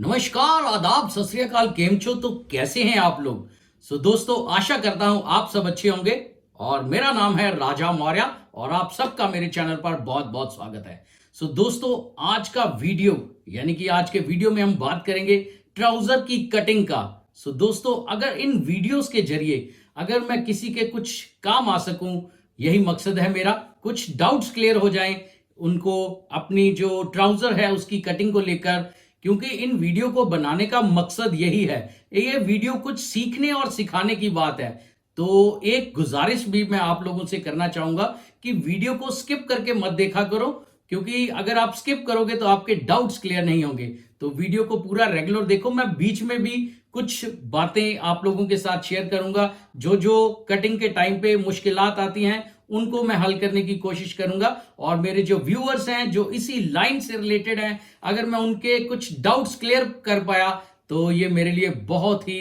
नमस्कार, आदाब, सत श्री अकाल, केम छो। तो कैसे हैं आप लोग। दोस्तों, आशा करता हूं आप सब अच्छे होंगे। और मेरा नाम है राजा मौर्य और आप सबका मेरे चैनल पर बहुत बहुत स्वागत है। दोस्तों, आज का वीडियो यानी कि आज के वीडियो में हम बात करेंगे ट्राउजर की कटिंग का। दोस्तों, अगर इन वीडियोस के जरिए अगर मैं किसी के कुछ काम आ सकूं, यही मकसद है मेरा। कुछ डाउट्स क्लियर हो जाएं उनको अपनी जो ट्राउजर है उसकी कटिंग को लेकर, क्योंकि इन वीडियो को बनाने का मकसद यही है। ये वीडियो कुछ सीखने और सिखाने की बात है। तो एक गुजारिश भी मैं आप लोगों से करना चाहूंगा कि वीडियो को स्किप करके मत देखा करो, क्योंकि अगर आप स्किप करोगे तो आपके डाउट्स क्लियर नहीं होंगे। तो वीडियो को पूरा रेगुलर देखो। मैं बीच में भी कुछ बातें आप लोगों के साथ शेयर करूंगा। जो जो कटिंग के टाइम पे मुश्किलात आती हैं उनको मैं हल करने की कोशिश करूंगा। और मेरे जो व्यूअर्स हैं जो इसी लाइन से रिलेटेड हैं, अगर मैं उनके कुछ डाउट्स क्लियर कर पाया तो ये मेरे लिए बहुत ही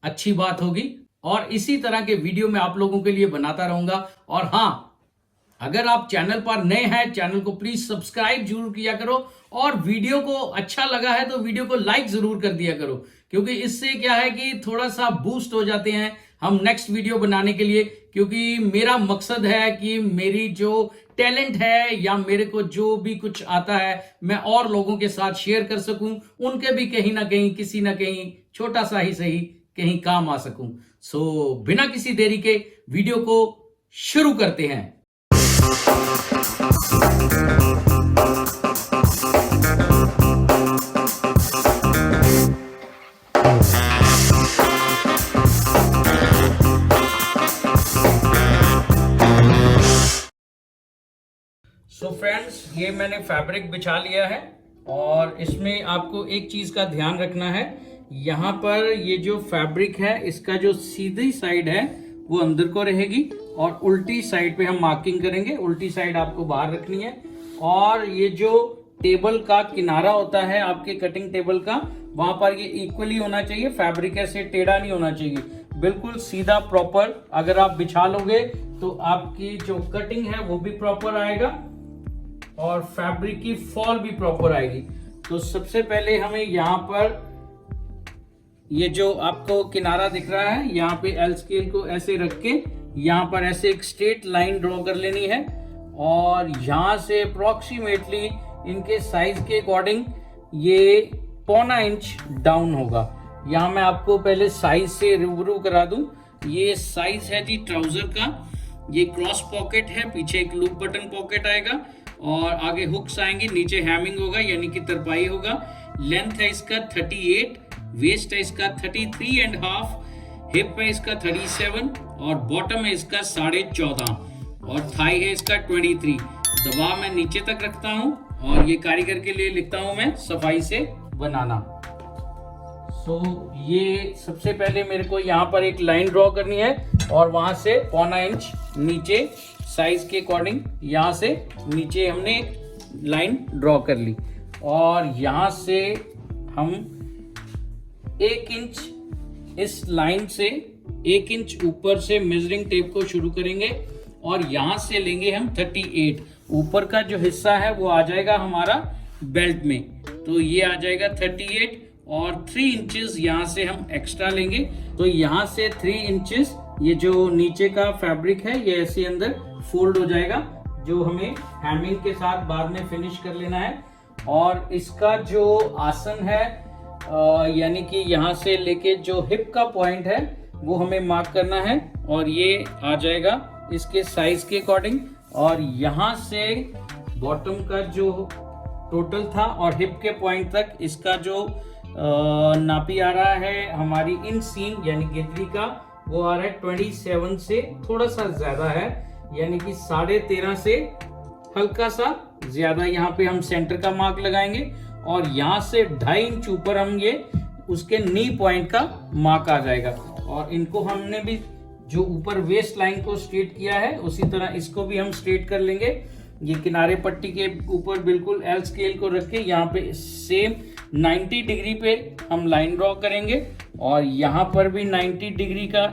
अच्छी बात होगी। और इसी तरह के वीडियो मैं आप लोगों के लिए बनाता रहूंगा। और हाँ, अगर आप चैनल पर नए हैं, चैनल को प्लीज सब्सक्राइब जरूर किया करो। और वीडियो को अच्छा लगा है तो वीडियो को लाइक जरूर कर दिया करो, क्योंकि इससे क्या है कि थोड़ा सा बूस्ट हो जाते हैं हम नेक्स्ट वीडियो बनाने के लिए। क्योंकि मेरा मकसद है कि मेरी जो टैलेंट है या मेरे को जो भी कुछ आता है मैं और लोगों के साथ शेयर कर सकूं, उनके भी कहीं ना कहीं किसी ना कहीं छोटा सा ही सही कहीं काम आ सकूं। बिना किसी देरी के वीडियो को शुरू करते हैं। फ्रेंड्स, ये मैंने फैब्रिक बिछा लिया है और इसमें आपको एक चीज का ध्यान रखना है। यहाँ पर ये जो फैब्रिक है इसका जो सीधी साइड है वो अंदर को रहेगी और उल्टी साइड पे हम मार्किंग करेंगे। उल्टी साइड आपको बाहर रखनी है। और ये जो टेबल का किनारा होता है आपके कटिंग टेबल का, वहां पर ये इक्वली होना चाहिए। फैब्रिक ऐसे टेढ़ा नहीं होना चाहिए, बिल्कुल सीधा प्रॉपर। अगर आप बिछा लोगे तो आपकी जो कटिंग है वो भी प्रॉपर आएगा और फैब्रिक की फॉल भी प्रॉपर आएगी। तो सबसे पहले हमें यहाँ पर ये जो आपको किनारा दिख रहा है, यहाँ पे एल स्केल को ऐसे रख के यहाँ पर ऐसे एक स्ट्रेट लाइन ड्रॉ कर लेनी है। और यहाँ से अप्रोक्सीमेटली इनके साइज के अकॉर्डिंग ये 1.25 इंच डाउन होगा। यहाँ मैं आपको पहले साइज से रूबरू करा दूं। ये साइज है जी ट्राउजर का। ये क्रॉस पॉकेट है, पीछे एक लूप बटन पॉकेट आएगा और आगे हुक्स आएंगे, नीचे हैमिंग होगा यानी कि तरपाई होगा। लेंथ है इसका 38, वेस्ट है इसका 33.5, हिप है इसका 37 और बॉटम है इसका 14.5 और थाई है इसका 23। दबाव मैं नीचे तक रखता हूं और ये कारीगर के लिए लिखता हूं मैं सफाई से बनाना। ये सबसे पहले मेरे को यहाँ पर एक लाइन ड्रॉ करनी है और वहां से 1.25 इंच नीचे साइज के अकॉर्डिंग यहाँ से नीचे हमने एक लाइन ड्रॉ कर ली। और यहाँ से हम 1 इंच इस लाइन से 1 इंच ऊपर से मेजरिंग टेप को शुरू करेंगे और यहाँ से लेंगे हम 38। ऊपर का जो हिस्सा है वो आ जाएगा हमारा बेल्ट में, तो ये आ जाएगा 38 और 3 इंचेस यहाँ से हम एक्स्ट्रा लेंगे। तो यहाँ से 3 इंचेस ये जो नीचे का फैब्रिक है ये ऐसे अंदर फोल्ड हो जाएगा, जो हमें हैमिंग के साथ बाद में फिनिश कर लेना है। और इसका जो आसन है यानी कि यहाँ से लेके जो हिप का पॉइंट है वो हमें मार्क करना है और ये आ जाएगा इसके साइज के अकॉर्डिंग। और यहाँ से बॉटम का जो टोटल था और हिप के पॉइंट तक इसका जो नापी आ रहा है हमारी इन सीम यानी गिद्दी का, वो आ रहा है 27 से थोड़ा सा ज्यादा है, यानी कि 13.5 से हल्का सा ज्यादा। यहाँ पे हम सेंटर का मार्क लगाएंगे और यहाँ से 2.5 इंच ऊपर हम ये उसके नी पॉइंट का मार्क आ जाएगा। और इनको हमने भी जो ऊपर वेस्ट लाइन को स्ट्रेट किया है उसी तरह इसको भी हम स्ट्रेट कर लेंगे। ये किनारे पट्टी के ऊपर बिल्कुल एल स्केल को रख के यहाँ पे सेम 90 डिग्री पे हम लाइन ड्रॉ करेंगे और यहाँ पर भी 90 डिग्री का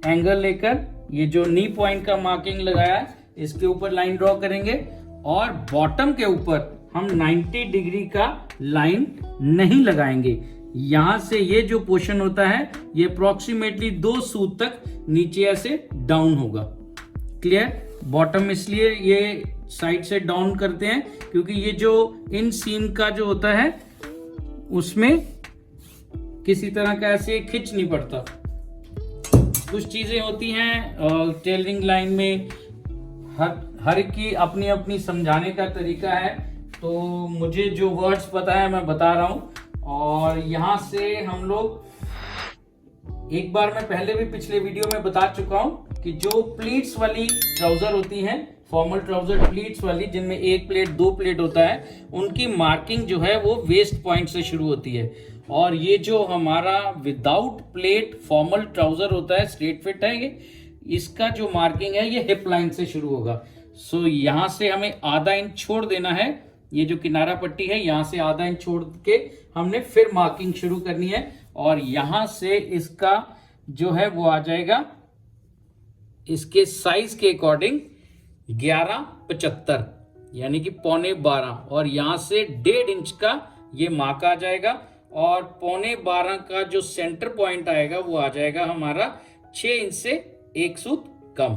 एंगल लेकर ये जो नी पॉइंट का मार्किंग लगाया है इसके ऊपर लाइन ड्रॉ करेंगे। और बॉटम के ऊपर हम 90 डिग्री का लाइन नहीं लगाएंगे। यहां से ये जो पोर्शन होता है ये अप्रोक्सीमेटली 2 सूत तक नीचे ऐसे डाउन होगा। क्लियर? बॉटम इसलिए ये साइड से डाउन करते हैं क्योंकि ये जो इन सीम का जो होता है उसमें किसी तरह का ऐसे खिंच नहीं पड़ता। कुछ चीजें होती हैं टेलरिंग लाइन में, हर की अपनी अपनी समझाने का तरीका है, तो मुझे जो वर्ड्स पता है मैं बता रहा हूं। और यहां से हम लोग एक बार मैं पहले भी पिछले वीडियो में बता चुका हूं कि जो प्लीट्स वाली ट्राउजर होती हैं, फॉर्मल ट्राउजर प्लीट्स वाली, जिनमें 1 प्लेट 2 प्लेट होता है, उनकी मार्किंग जो है वो वेस्ट पॉइंट से शुरू होती है। और ये जो हमारा विदाउट प्लेट फॉर्मल ट्राउजर होता है, स्ट्रेट फिट है ये, इसका जो मार्किंग है ये हिप लाइन से शुरू होगा। सो यहां से हमें आधा इंच छोड़ देना है। ये जो किनारा पट्टी है यहां से आधा इंच छोड़ के हमने फिर मार्किंग शुरू करनी है। और यहां से इसका जो है वो आ जाएगा इसके साइज के अकॉर्डिंग 11.75 यानी कि 11.25, और यहां से 1.5 इंच का ये मार्क आ जाएगा। और 11.25 का जो सेंटर पॉइंट आएगा वो आ जाएगा हमारा 6 इंच से 1 सूत कम।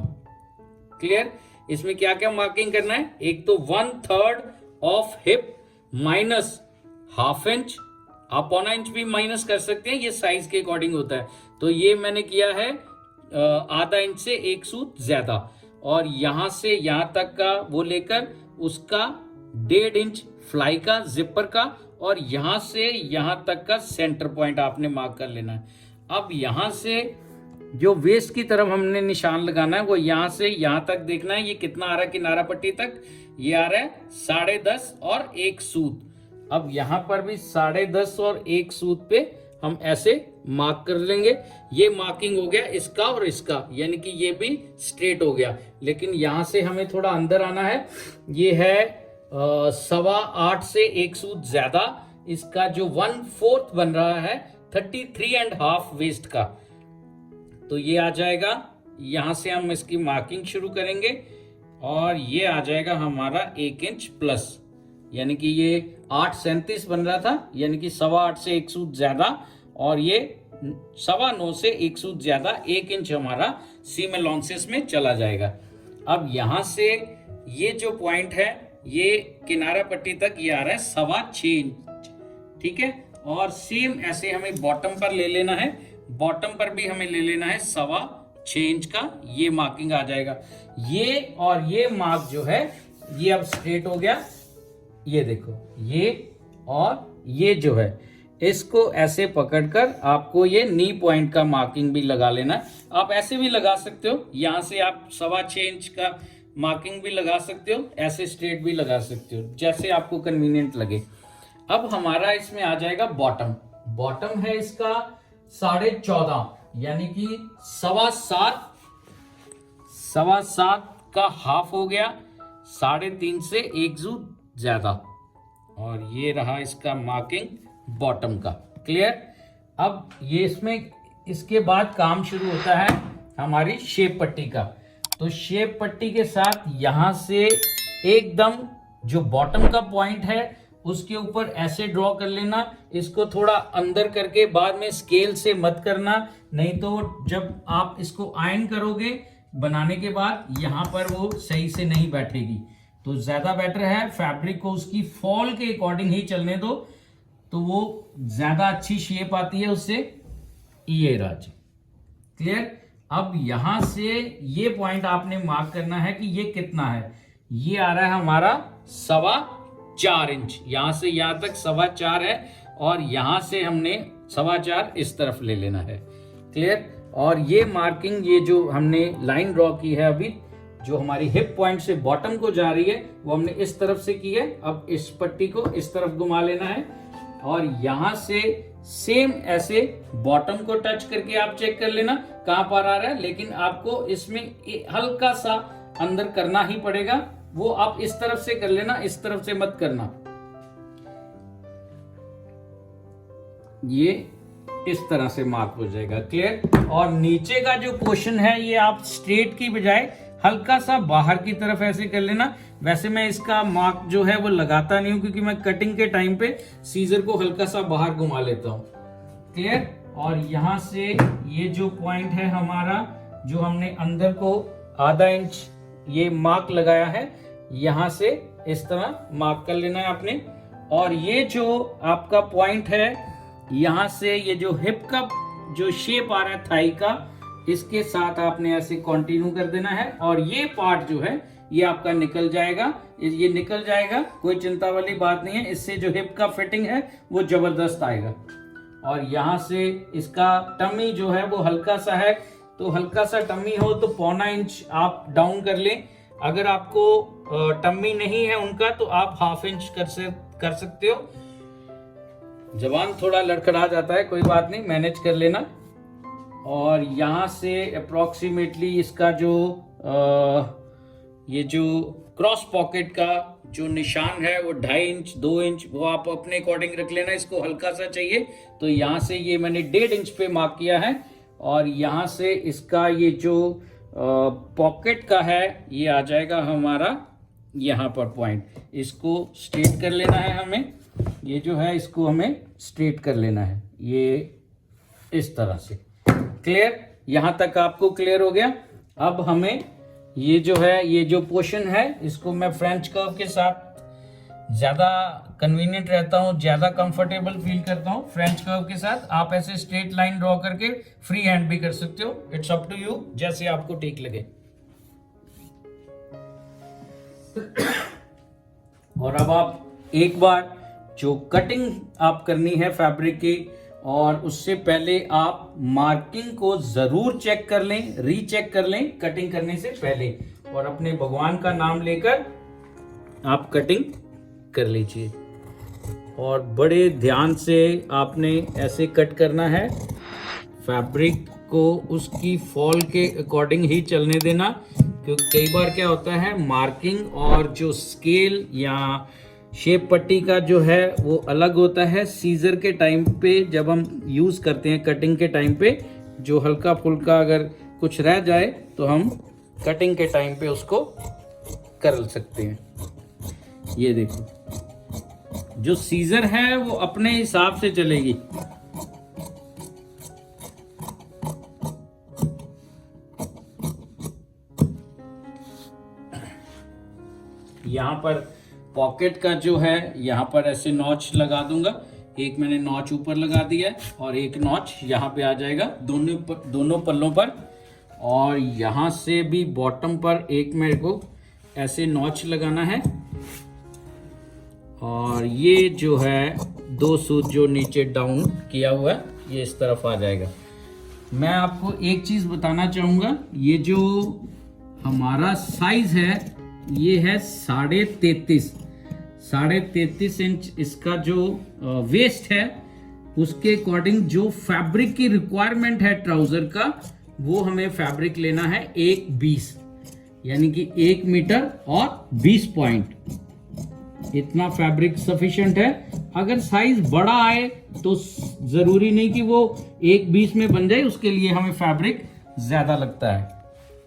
क्लियर? इसमें क्या क्या मार्किंग करना है? एक तो 1/3 ऑफ हिप माइनस ½ इंच, आप पौना इंच भी माइनस कर सकते हैं, ये साइज के अकॉर्डिंग होता है। तो ये मैंने किया है ½ इंच से 1 सूत ज्यादा, और यहां से यहां तक का वो लेकर उसका 1.5 इंच फ्लाई का, जिपर का, और यहां से यहां तक का सेंटर पॉइंट आपने मार्क कर लेना है। अब यहां से जो वेस्ट की तरफ हमने निशान लगाना है वो यहां से यहां तक देखना है। ये कितना आ रहा है किनारा पट्टी तक? ये आ रहा है 10.5 और 1 सूत। अब यहां पर भी 10.5 और 1 सूत पे हम ऐसे मार्क कर लेंगे। ये मार्किंग हो गया इसका और इसका, यानी कि ये भी स्ट्रेट हो गया। लेकिन यहां से हमें थोड़ा अंदर आना है। ये है 8.25 से 1 सूत ज्यादा, इसका जो 1/4 बन रहा है 33.5 वेस्ट का। तो ये आ जाएगा, यहां से हम इसकी मार्किंग शुरू करेंगे और ये आ जाएगा हमारा 1 इंच प्लस, यानी कि ये 8.37 बन रहा था, यानी कि 8.25 से 1 सूत ज्यादा, और ये 9.25 से 1 सूत ज्यादा 1 इंच हमारा सीम अलाउंसेस में चला जाएगा। अब यहां से ये जो पॉइंट है ये किनारा पट्टी तक ये आ रहा है 6.25 इंच, ठीक है। और सेम ऐसे हमें बॉटम पर ले लेना है, बॉटम पर भी हमें ले लेना है 6.25 इंच का, ये मार्किंग आ जाएगा। ये और ये मार्क जो है ये अब स्ट्रेट हो गया। ये देखो, ये और ये जो है इसको ऐसे पकड़कर आपको ये नी पॉइंट का मार्किंग भी लगा लेना है। आप ऐसे भी लगा सकते हो, यहां से आप 6.25 इंच का मार्किंग भी लगा सकते हो, ऐसे स्ट्रेट भी लगा सकते हो, जैसे आपको कन्वीनियंट लगे। अब हमारा इसमें आ जाएगा बॉटम। बॉटम है इसका 14.5, यानी कि 7.25 का हाफ हो गया, 3.5 से 1 सूत ज्यादा, और ये रहा इसका मार्किंग बॉटम का। क्लियर? अब ये इसमें इसके बाद काम शुरू होता है हमारी शेप पट्टी का। तो शेप पट्टी के साथ यहां से एकदम जो बॉटम का पॉइंट है उसके ऊपर ऐसे ड्रॉ कर लेना, इसको थोड़ा अंदर करके, बाद में स्केल से मत करना, नहीं तो जब आप इसको आयरन करोगे बनाने के बाद यहां पर वो सही से नहीं बैठेगी। तो ज्यादा बेटर है फैब्रिक को उसकी फॉल के अकॉर्डिंग ही चलने दो, तो वो ज्यादा अच्छी शेप आती है उससे। ये राज क्लियर? अब यहां से ये पॉइंट आपने मार्क करना है कि ये कितना है। ये आ रहा है हमारा 4.25 इंच, यहां से यहां तक 4.25 है, और यहां से हमने 4.25 इस तरफ ले लेना है। क्लियर? और ये मार्किंग, ये जो हमने लाइन ड्रॉ की है अभी, जो हमारी हिप पॉइंट से बॉटम को जा रही है, वो हमने इस तरफ से की है। अब इस पट्टी को इस तरफ घुमा लेना है, और यहां से सेम ऐसे बॉटम को टच करके आप चेक कर लेना कहां पर आ रहा है, लेकिन आपको इसमें हल्का सा अंदर करना ही पड़ेगा। वो आप इस तरफ से कर लेना, इस तरफ से मत करना। ये इस तरह से मार्क हो जाएगा। क्लियर? और नीचे का जो पोर्शन है ये आप स्ट्रेट की बजाय हल्का सा बाहर की तरफ ऐसे कर लेना, वैसे मैं इसका मार्क जो है वो लगाता नहीं हूं, क्योंकि मैं कटिंग के टाइम पे सीजर को हल्का सा बाहर घुमा लेता हूं। क्लियर। और यहां से ये जो पॉइंट है हमारा, जो हमने अंदर को आधा इंच ये मार्क लगाया है, यहां से इस तरह मार्क कर लेना है आपने। और ये जो आपका पॉइंट है, यहां से ये जो हिप का जो शेप आ रहा है थाई का, इसके साथ आपने ऐसे कंटिन्यू कर देना है। और ये पार्ट जो है ये आपका निकल जाएगा, ये निकल जाएगा, कोई चिंता वाली बात नहीं है। इससे जो हिप का फिटिंग है वो जबरदस्त आएगा। और यहाँ से इसका टमी जो है वो हल्का सा है, तो हल्का सा टमी हो तो 1.25 इंच आप डाउन कर लें। अगर आपको टमी नहीं है उनका तो आप 1/2 इंच कर सकते हो। जबान थोड़ा लड़खड़ा जाता है, कोई बात नहीं, मैनेज कर लेना। और यहाँ से अप्रोक्सीमेटली इसका जो ये जो क्रॉस पॉकेट का जो निशान है वो 2.5 इंच 2 इंच वो आप अपने अकॉर्डिंग रख लेना। इसको हल्का सा चाहिए तो यहाँ से ये मैंने 1.5 इंच पे मार्क किया है। और यहाँ से इसका ये जो पॉकेट का है ये आ जाएगा हमारा यहाँ पर पॉइंट। इसको स्ट्रेट कर लेना है हमें, ये जो है इसको हमें स्ट्रेट कर लेना है, ये इस तरह से। क्लियर। यहाँ तक आपको क्लियर हो गया। अब हमें ये जो है, ये जो पोर्शन है, इसको मैं फ्रेंच कर्व के साथ ज़्यादा कन्वीनियंट रहता हूँ, ज़्यादा कंफर्टेबल फील करता हूँ फ्रेंच कर्व के साथ। आप ऐसे स्ट्रेट लाइन ड्रॉ करके फ्री हैंड भी कर सकते हो, इट्स अप टू यू, जैसे आपको ठीक लगे। और अब आप एक बार जो कटिंग आप करनी है फैब्रिक की, और उससे पहले आप मार्किंग को जरूर चेक कर लें, रीचेक कर लें कटिंग करने से पहले। और अपने भगवान का नाम लेकर आप कटिंग कर लीजिए। और बड़े ध्यान से आपने ऐसे कट करना है, फैब्रिक को उसकी फॉल के अकॉर्डिंग ही चलने देना। क्योंकि कई बार क्या होता है, मार्किंग और जो स्केल या शेप पट्टी का जो है वो अलग होता है। सीजर के टाइम पे जब हम यूज़ करते हैं, कटिंग के टाइम पे जो हल्का फुल्का अगर कुछ रह जाए तो हम कटिंग के टाइम पे उसको कर सकते हैं। ये देखो, जो सीजर है वो अपने हिसाब से चलेगी। यहाँ पर पॉकेट का जो है, यहाँ पर ऐसे नॉच लगा दूंगा। एक मैंने नॉच ऊपर लगा दिया है और एक नॉच यहाँ पे आ जाएगा दोनों पल्लों पर। और यहाँ से भी बॉटम पर एक मेरे को ऐसे नॉच लगाना है। और ये जो है 2 सूत जो नीचे डाउन किया हुआ है ये इस तरफ आ जाएगा। मैं आपको एक चीज़ बताना चाहूँगा, ये जो हमारा साइज है ये है 33.5 इंच। इसका जो वेस्ट है उसके अकॉर्डिंग जो फैब्रिक की रिक्वायरमेंट है ट्राउजर का, वो हमें फैब्रिक लेना है 1.20, यानी कि 1 मीटर और 20 पॉइंट। इतना फैब्रिक सफिशिएंट है। अगर साइज बड़ा आए तो जरूरी नहीं कि वो 1.20 में बन जाए, उसके लिए हमें फैब्रिक ज्यादा लगता है।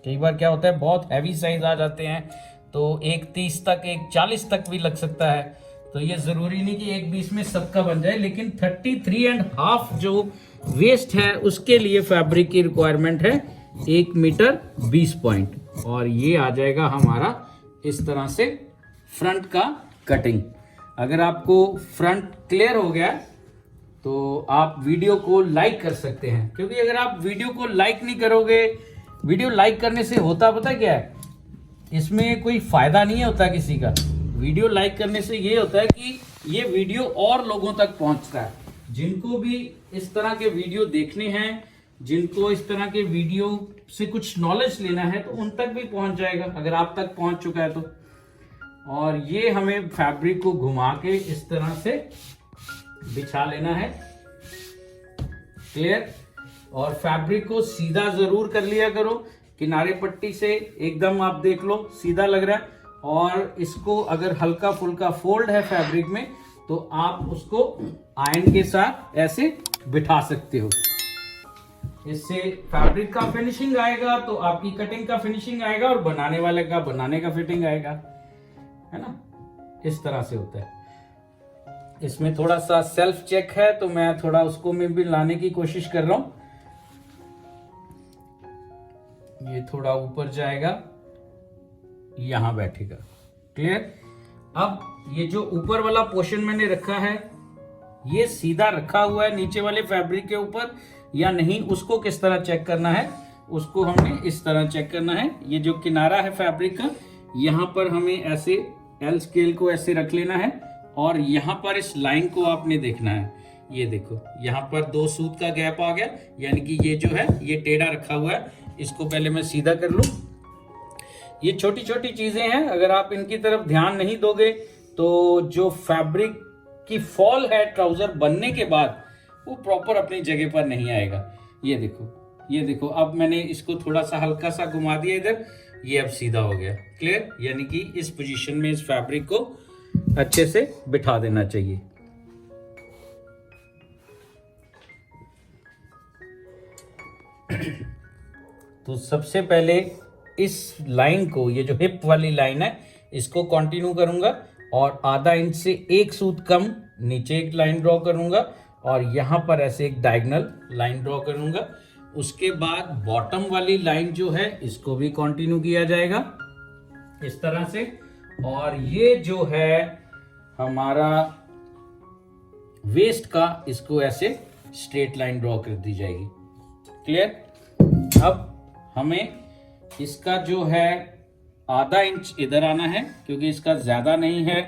कई बार क्या होता है, बहुत हैवी साइज आ जाते हैं तो 1.30 तक 1.40 तक भी लग सकता है। तो ये जरूरी नहीं कि 1.20 में सबका बन जाए, लेकिन 33.5 जो वेस्ट है उसके लिए फैब्रिक की रिक्वायरमेंट है 1 मीटर 20 पॉइंट। और ये आ जाएगा हमारा इस तरह से फ्रंट का कटिंग। अगर आपको फ्रंट क्लियर हो गया तो आप वीडियो को लाइक कर सकते हैं, क्योंकि अगर आप वीडियो को लाइक नहीं करोगे, वीडियो लाइक करने से होता पता क्या है, इसमें कोई फायदा नहीं होता किसी का। वीडियो लाइक करने से ये होता है कि ये वीडियो और लोगों तक पहुंचता है। जिनको भी इस तरह के वीडियो देखने हैं, जिनको इस तरह के वीडियो से कुछ नॉलेज लेना है, तो उन तक भी पहुंच जाएगा अगर आप तक पहुंच चुका है तो। और ये हमें फैब्रिक को घुमा के इस तरह से बिछा लेना है। क्लियर। और फैब्रिक को सीधा जरूर कर लिया करो, किनारे पट्टी से एकदम आप देख लो सीधा लग रहा है। और इसको अगर हल्का फुल्का फोल्ड है फैब्रिक में तो आप उसको आयरन के साथ ऐसे बिठा सकते हो। इससे फैब्रिक का फिनिशिंग आएगा तो आपकी कटिंग का फिनिशिंग आएगा और बनाने वाले का बनाने का फिटिंग आएगा। है ना, इस तरह से होता है। इसमें थोड़ा सा सेल्फ चेक है तो मैं थोड़ा उसको में भी लाने की कोशिश कर रहा हूं। ये थोड़ा ऊपर जाएगा, यहां बैठेगा। क्लियर। अब ये जो ऊपर वाला पोर्शन मैंने रखा है ये सीधा रखा हुआ है नीचे वाले फैब्रिक के ऊपर या नहीं, उसको किस तरह चेक करना है, उसको हमने इस तरह चेक करना है। ये जो किनारा है फैब्रिक का, यहां पर हमें ऐसे एल स्केल को ऐसे रख लेना है और यहां पर इस लाइन को आपने देखना है। ये देखो यहां पर 2 सूत का गैप आ गया, यानी कि ये जो है ये टेढ़ा रखा हुआ है। इसको पहले मैं सीधा कर लूं। ये छोटी छोटी चीजें हैं, अगर आप इनकी तरफ ध्यान नहीं दोगे तो जो फैब्रिक की फॉल है ट्राउजर बनने के बाद वो प्रॉपर अपनी जगह पर नहीं आएगा। ये देखो अब मैंने इसको थोड़ा सा हल्का सा घुमा दिया इधर, ये अब सीधा हो गया। क्लियर। यानी कि इस पोजीशन में इस फैब्रिक को अच्छे से बिठा देना चाहिए। तो सबसे पहले इस लाइन को, ये जो हिप वाली लाइन है, इसको कंटिन्यू करूंगा और आधा इंच से 1 सूत कम नीचे एक लाइन ड्रॉ करूंगा और यहां पर ऐसे एक डायगोनल लाइन ड्रॉ करूंगा। उसके बाद बॉटम वाली लाइन जो है इसको भी कंटिन्यू किया जाएगा इस तरह से। और ये जो है हमारा वेस्ट का, इसको ऐसे स्ट्रेट लाइन ड्रॉ कर दी जाएगी। क्लियर। अब हमें इसका जो है आधा इंच इधर आना है, क्योंकि इसका ज्यादा नहीं है,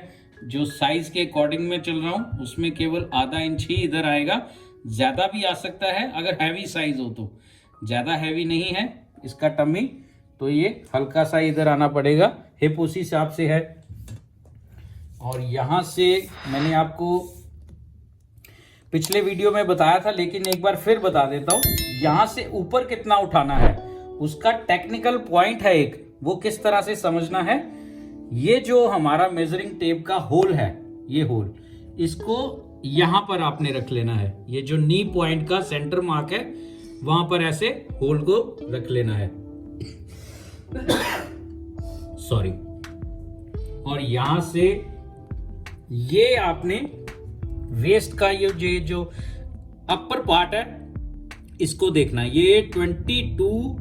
जो साइज के अकॉर्डिंग में चल रहा हूं उसमें केवल आधा इंच ही इधर आएगा। ज्यादा भी आ सकता है अगर हैवी साइज हो तो, ज्यादा हैवी नहीं है इसका टमी, तो ये हल्का सा इधर आना पड़ेगा। हिप उसी हिसाब से है। और यहां से मैंने आपको पिछले वीडियो में बताया था, लेकिन एक बार फिर बता देता हूं, यहां से ऊपर कितना उठाना है उसका टेक्निकल पॉइंट है एक, वो किस तरह से समझना है। ये जो हमारा मेजरिंग टेप का होल है, ये होल, इसको यहां पर आपने रख लेना है। ये जो नी पॉइंट का सेंटर मार्क है वहां पर ऐसे होल को रख लेना है। सॉरी। और यहां से ये आपने वेस्ट का ये जो अपर पार्ट है इसको देखना है। ये 22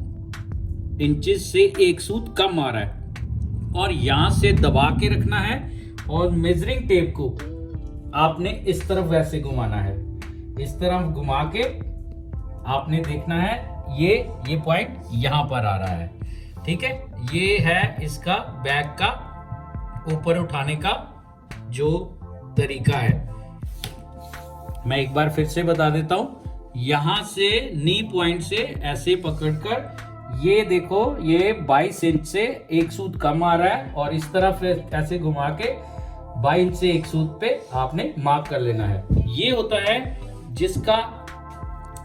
इंचेस से 1 सूत कम आ रहा है और यहां से दबा के रखना है और मेजरिंग टेप को आपने इस तरफ वैसे घुमाना है। इस तरफ घुमा के आपने देखना है ये पॉइंट यहां पर आ रहा है। ठीक है। ये है इसका बैग का ऊपर उठाने का जो तरीका है। मैं एक बार फिर से बता देता हूं। यहां से नी पॉइंट से ऐसे पकड़कर ये देखो, ये 22 इंच से 1 सूत कम आ रहा है और इस तरफ ऐसे घुमा के 22 इंच से 1 सूत पे आपने मार्क कर लेना है। ये होता है जिसका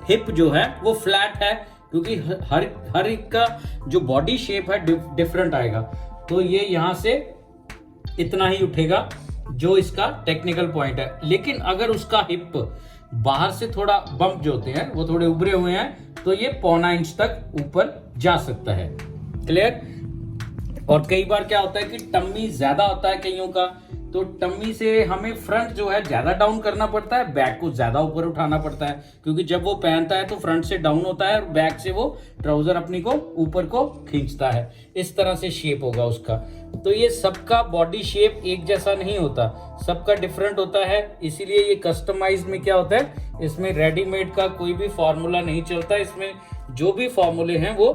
हिप जो है वो फ्लैट है, क्योंकि हर एक का जो बॉडी शेप है डिफरेंट आएगा। तो ये यहां से इतना ही उठेगा जो इसका टेक्निकल पॉइंट है। लेकिन अगर उसका हिप बाहर से थोड़ा बम्प जो होते हैं वो थोड़े उभरे हुए हैं तो ये 0.25 इंच तक ऊपर जा सकता है। क्लियर। और कई बार क्या होता है कि टम्मी ज्यादा होता है कईयों का, तो टम्मी से हमें फ्रंट जो है ज्यादा डाउन करना पड़ता है, बैक को ज्यादा ऊपर उठाना पड़ता है, क्योंकि जब वो पहनता है तो फ्रंट से डाउन होता है और बैक से वो ट्राउजर अपनी को ऊपर को खींचता है। इस तरह से शेप होगा उसका। तो ये सबका बॉडी शेप एक जैसा नहीं होता, सबका डिफरेंट होता है। इसीलिए ये कस्टमाइज में क्या होता है, इसमें रेडीमेड का कोई भी फॉर्मूला नहीं चलता। इसमें जो भी फॉर्मूले हैं वो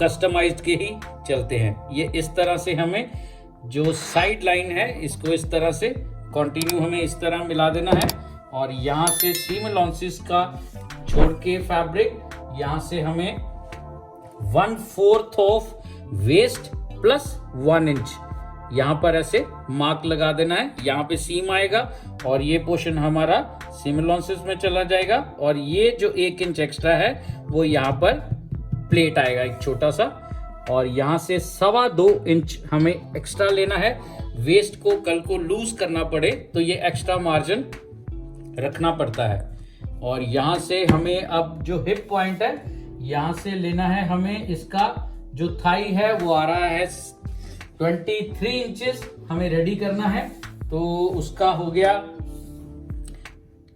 कस्टमाइज्ड के ही चलते हैं। ये इस तरह से हमें जो साइड लाइन है इसको इस तरह से कंटिन्यू हमें इस तरह मिला देना है और यहां से सीम अलाउंसेस का छोड़ के फैब्रिक यहां से हमें 1/4 ऑफ वेस्ट प्लस 1 इंच यहां पर ऐसे मार्क लगा देना है। यहां पे सीम आएगा और ये पोर्शन हमारा सीम अलाउंसेस में चला जाएगा और ये जो 1 इंच एक्स्ट्रा है वो यहां पर प्लेट आएगा एक छोटा सा, और यहां से 2.25 इंच हमें एक्स्ट्रा लेना है। वेस्ट को कल को लूज करना पड़े तो ये एक्स्ट्रा मार्जिन रखना पड़ता है। और यहां से हमें अब जो हिप पॉइंट है यहां से लेना है हमें, इसका जो थाई है वो आ रहा है 23 इंचेस हमें रेडी करना है। तो उसका हो गया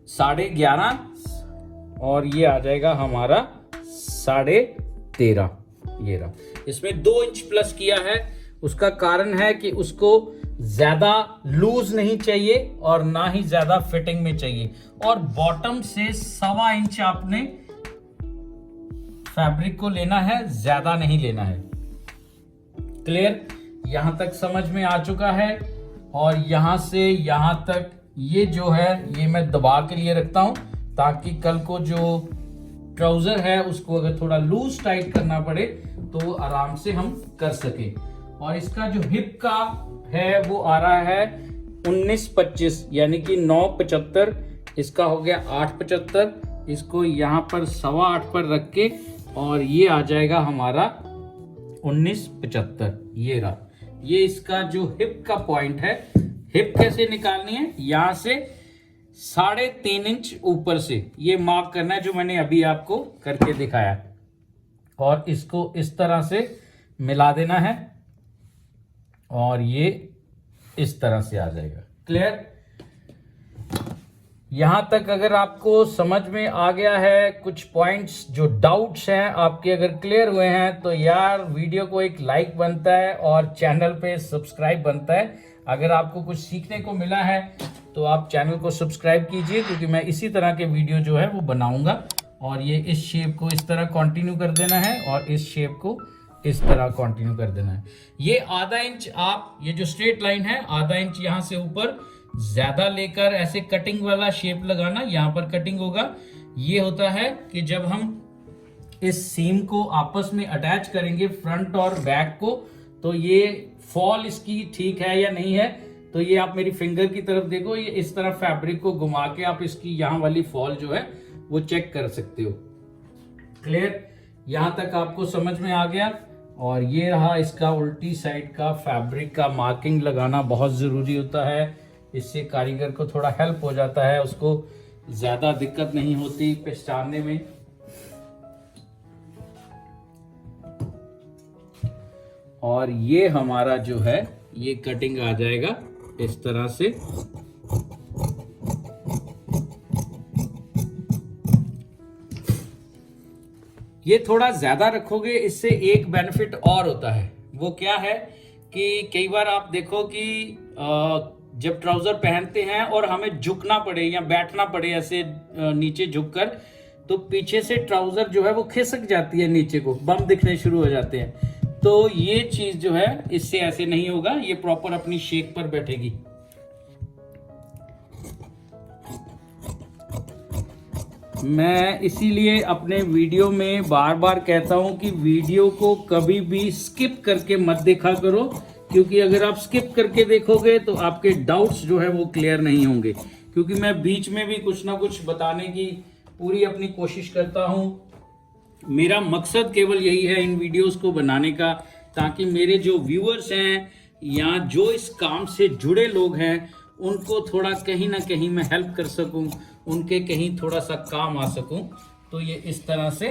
11.5 और ये आ जाएगा हमारा 13.5। ये रहा, इसमें 2 इंच प्लस किया है। उसका कारण है कि उसको ज्यादा लूज नहीं चाहिए और ना ही ज्यादा फिटिंग में चाहिए, और बॉटम से 1.25 इंच आपने फैब्रिक को लेना है, ज्यादा नहीं लेना है। क्लियर? यहां तक समझ में आ चुका है। और यहां से यहां तक ये जो है ये मैं दबा के लिए रखता हूं, ताकि कल को जो ट्राउजर है उसको अगर थोड़ा लूज टाइट करना पड़े तो आराम से हम कर सके। और इसका जो हिप का है वो आ रहा है 19-25, यानी कि 9.75। इसका हो गया 8.75। इसको यहाँ पर 8.25 पर रख के और ये आ जाएगा हमारा 19.75। ये रहा, ये इसका जो हिप का पॉइंट है। हिप कैसे निकालनी है? यहां से 3.5 इंच ऊपर से ये मार्क करना है, जो मैंने अभी आपको करके दिखाया, और इसको इस तरह से मिला देना है और ये इस तरह से आ जाएगा। क्लियर? यहां तक अगर आपको समझ में आ गया है, कुछ पॉइंट्स जो डाउट्स हैं आपके अगर क्लियर हुए हैं, तो यार वीडियो को एक लाइक बनता है और चैनल पे सब्सक्राइब बनता है। अगर आपको कुछ सीखने को मिला है तो आप चैनल को सब्सक्राइब कीजिए, क्योंकि मैं इसी तरह के वीडियो जो है वो बनाऊंगा। और ये इस शेप को इस तरह कंटिन्यू कर देना है और इस शेप को इस तरह कंटिन्यू कर देना है। ये 0.5 इंच आप, ये जो स्ट्रेट लाइन है 0.5 इंच यहां से ऊपर ज्यादा लेकर ऐसे कटिंग वाला शेप लगाना, यहां पर कटिंग होगा। ये होता है कि जब हम इस सीम को आपस में अटैच करेंगे फ्रंट और बैक को, तो ये फॉल इसकी ठीक है या नहीं है। तो ये आप मेरी फिंगर की तरफ देखो, ये इस तरह फैब्रिक को घुमा के आप इसकी यहां वाली फॉल जो है वो चेक कर सकते हो। क्लियर? यहां तक आपको समझ में आ गया। और ये रहा इसका उल्टी साइड का फैब्रिक का मार्किंग लगाना बहुत जरूरी होता है। इससे कारीगर को थोड़ा हेल्प हो जाता है, उसको ज्यादा दिक्कत नहीं होती पहचानने में। और ये हमारा जो है ये कटिंग आ जाएगा इस तरह से। ये थोड़ा ज्यादा रखोगे, इससे एक बेनिफिट और होता है। वो क्या है कि कई बार आप देखो कि जब ट्राउजर पहनते हैं और हमें झुकना पड़े या बैठना पड़े ऐसे नीचे झुककर, तो पीछे से ट्राउजर जो है वो खिसक जाती है, नीचे को बम दिखने शुरू हो जाते हैं। तो ये चीज जो है इससे ऐसे नहीं होगा, ये प्रॉपर अपनी शेप पर बैठेगी। मैं इसीलिए अपने वीडियो में बार बार कहता हूं कि वीडियो को कभी भी स्किप करके मत देखा करो, क्योंकि अगर आप स्किप करके देखोगे तो आपके डाउट्स जो है वो क्लियर नहीं होंगे। क्योंकि मैं बीच में भी कुछ ना कुछ बताने की पूरी अपनी कोशिश करता हूं। मेरा मकसद केवल यही है इन वीडियोस को बनाने का, ताकि मेरे जो व्यूअर्स हैं या जो इस काम से जुड़े लोग हैं उनको थोड़ा कहीं ना कहीं मैं हेल्प कर सकूं, उनके कहीं थोड़ा सा काम आ सकूं। तो ये इस तरह से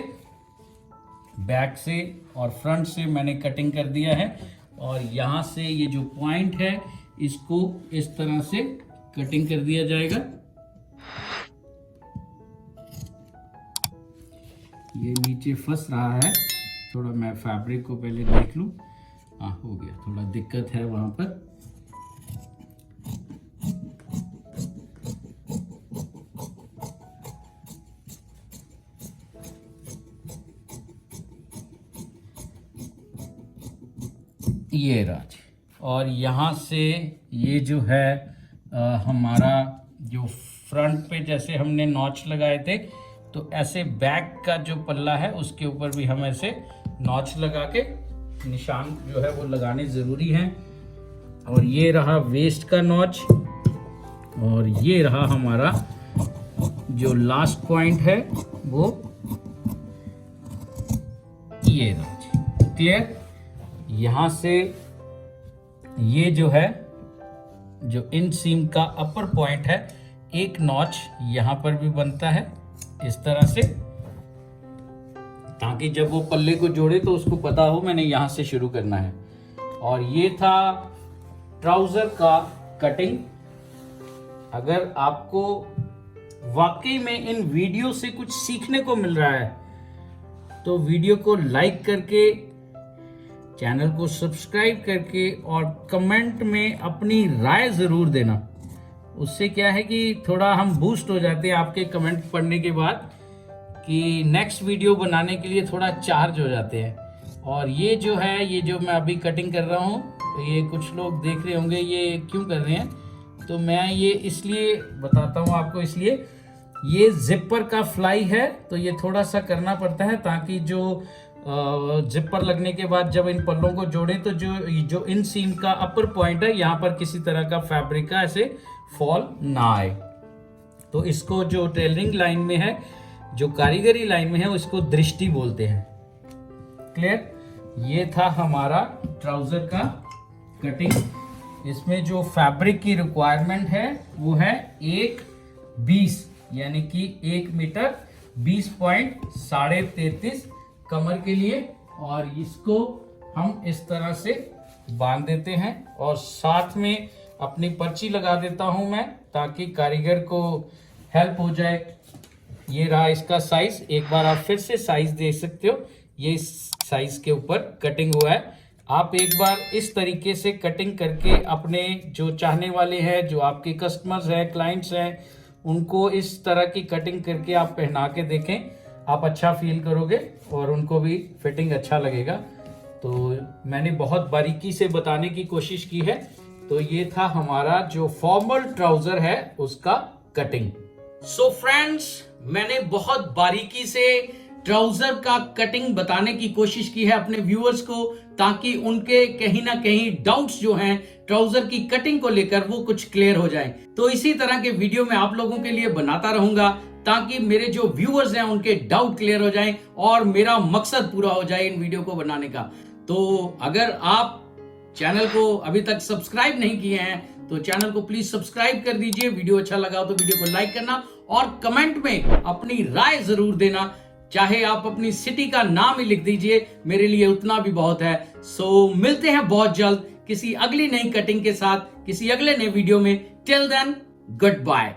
बैक से और फ्रंट से मैंने कटिंग कर दिया है, और यहाँ से ये जो पॉइंट है इसको इस तरह से कटिंग कर दिया जाएगा। ये नीचे फंस रहा है, थोड़ा मैं फैब्रिक को पहले देख लूं। हाँ, हो गया, थोड़ा दिक्कत है वहां पर। ये राज, और यहाँ से ये जो है हमारा जो फ्रंट पे जैसे हमने नॉच लगाए थे, तो ऐसे बैक का जो पल्ला है उसके ऊपर भी हम ऐसे नॉच लगा के निशान जो है वो लगाने ज़रूरी हैं। और ये रहा वेस्ट का नॉच, और ये रहा हमारा जो लास्ट पॉइंट है वो ये नॉच। क्लियर? यहाँ से ये जो है जो इन सीम का अपर पॉइंट है, एक नॉच यहाँ पर भी बनता है इस तरह से, ताकि जब वो पल्ले को जोड़े तो उसको पता हो मैंने यहाँ से शुरू करना है। और ये था ट्राउजर का कटिंग। अगर आपको वाकई में इन वीडियो से कुछ सीखने को मिल रहा है तो वीडियो को लाइक करके, चैनल को सब्सक्राइब करके और कमेंट में अपनी राय ज़रूर देना। उससे क्या है कि थोड़ा हम बूस्ट हो जाते हैं आपके कमेंट पढ़ने के बाद, कि नेक्स्ट वीडियो बनाने के लिए थोड़ा चार्ज हो जाते हैं। और ये जो है, ये जो मैं अभी कटिंग कर रहा हूँ, तो ये कुछ लोग देख रहे होंगे ये क्यों कर रहे हैं, तो मैं ये इसलिए बताता हूँ आपको। इसलिए ये जिपर का फ्लाई है, तो ये थोड़ा सा करना पड़ता है ताकि जो जिपर लगने के बाद जब इन पल्लों को जोड़ें तो जो इन सीम का अपर पॉइंट है, यहाँ पर किसी तरह का फैब्रिक का ऐसे फॉल ना आए। तो इसको जो टेलरिंग लाइन में है, जो कारीगरी लाइन में है, उसको दृष्टि बोलते हैं। क्लियर? ये था हमारा ट्राउजर का कटिंग। इसमें जो फैब्रिक की रिक्वायरमेंट है वो है 1.20 यानी कि 1 मीटर 20.33 कमर के लिए। और इसको हम इस तरह से बांध देते हैं और साथ में अपनी पर्ची लगा देता हूं मैं, ताकि कारीगर को हेल्प हो जाए। ये रहा इसका साइज, एक बार आप फिर से साइज देख सकते हो। ये साइज के ऊपर कटिंग हुआ है। आप एक बार इस तरीके से कटिंग करके अपने जो चाहने वाले हैं, जो आपके कस्टमर्स हैं, क्लाइंट्स हैं, उनको इस तरह की कटिंग करके आप पहना के देखें। आप अच्छा फील करोगे और उनको भी फिटिंग अच्छा लगेगा। तो मैंने बहुत बारीकी से बताने की कोशिश की है। तो ये था हमारा जो फॉर्मल ट्राउजर है उसका कटिंग। सो फ्रेंड्स, मैंने बहुत बारीकी से ट्राउजर का कटिंग बताने की कोशिश की है अपने व्यूअर्स को, ताकि उनके कहीं ना कहीं डाउट्स जो हैं ट्राउजर की कटिंग को लेकर वो कुछ क्लियर हो जाएं। तो इसी तरह के वीडियो मैं आप लोगों के लिए बनाता रहूंगा, ताकि मेरे जो व्यूअर्स हैं उनके डाउट क्लियर हो जाएं और मेरा मकसद पूरा हो जाए इन वीडियो को बनाने का। तो अगर आप चैनल को अभी तक सब्सक्राइब नहीं किए हैं तो चैनल को प्लीज सब्सक्राइब कर दीजिए। वीडियो अच्छा लगा हो तो वीडियो को लाइक करना और कमेंट में अपनी राय जरूर देना। चाहे आप अपनी सिटी का नाम ही लिख दीजिए, मेरे लिए उतना भी बहुत है। सो मिलते हैं बहुत जल्द किसी अगली नई कटिंग के साथ, किसी अगले नए वीडियो में। Till then, good bye.